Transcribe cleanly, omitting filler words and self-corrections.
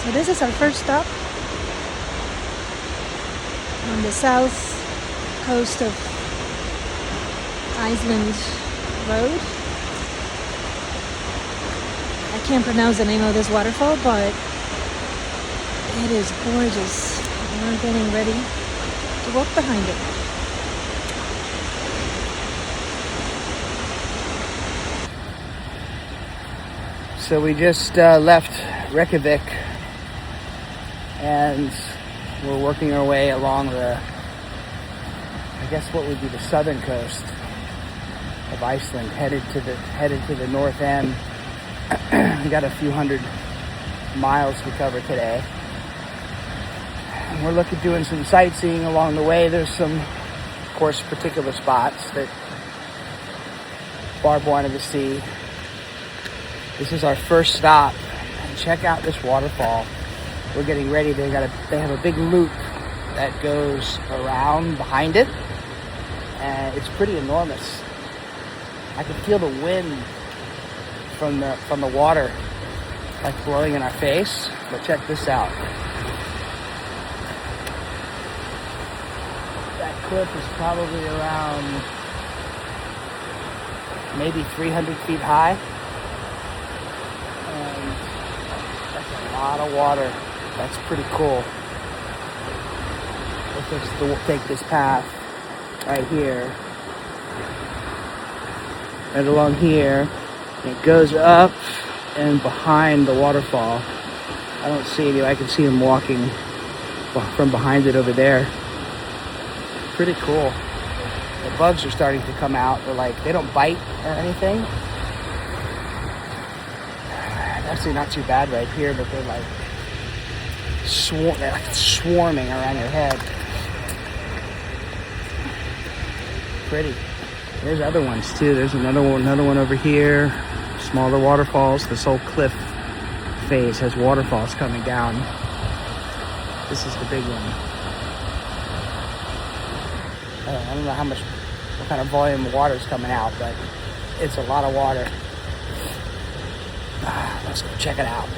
So this is our first stop on the south coast of Iceland Road. I can't pronounce the name of this waterfall, but it is gorgeous. We're getting ready to walk behind it. So we just left Reykjavik and we're working our way along the, I guess what would be the southern coast of Iceland, headed to the north end. We got a few hundred miles to cover today. And we're looking doing some sightseeing along the way. There's some, of course, particular spots that Barb wanted to see. This is our first stop. And check out this waterfall. We're getting ready. They have a big loop that goes around behind it, and it's pretty enormous. I can feel the wind from the water like blowing in our face. But check this out. That cliff is probably around maybe 300 feet high. And that's a lot of water. That's pretty cool. We'll take this path right here. Right along here. It goes up and behind the waterfall. I don't see any. I can see him walking from behind it over there. Pretty cool. The bugs are starting to come out. They don't bite or anything. Actually not too bad right here, but they're like swarming around your head. Pretty. There's other ones too. There's another one over here. Smaller waterfalls. This whole cliff face has waterfalls coming down. This is the big one. I don't know what kind of volume of water is coming out, but it's a lot of water. Let's go check it out.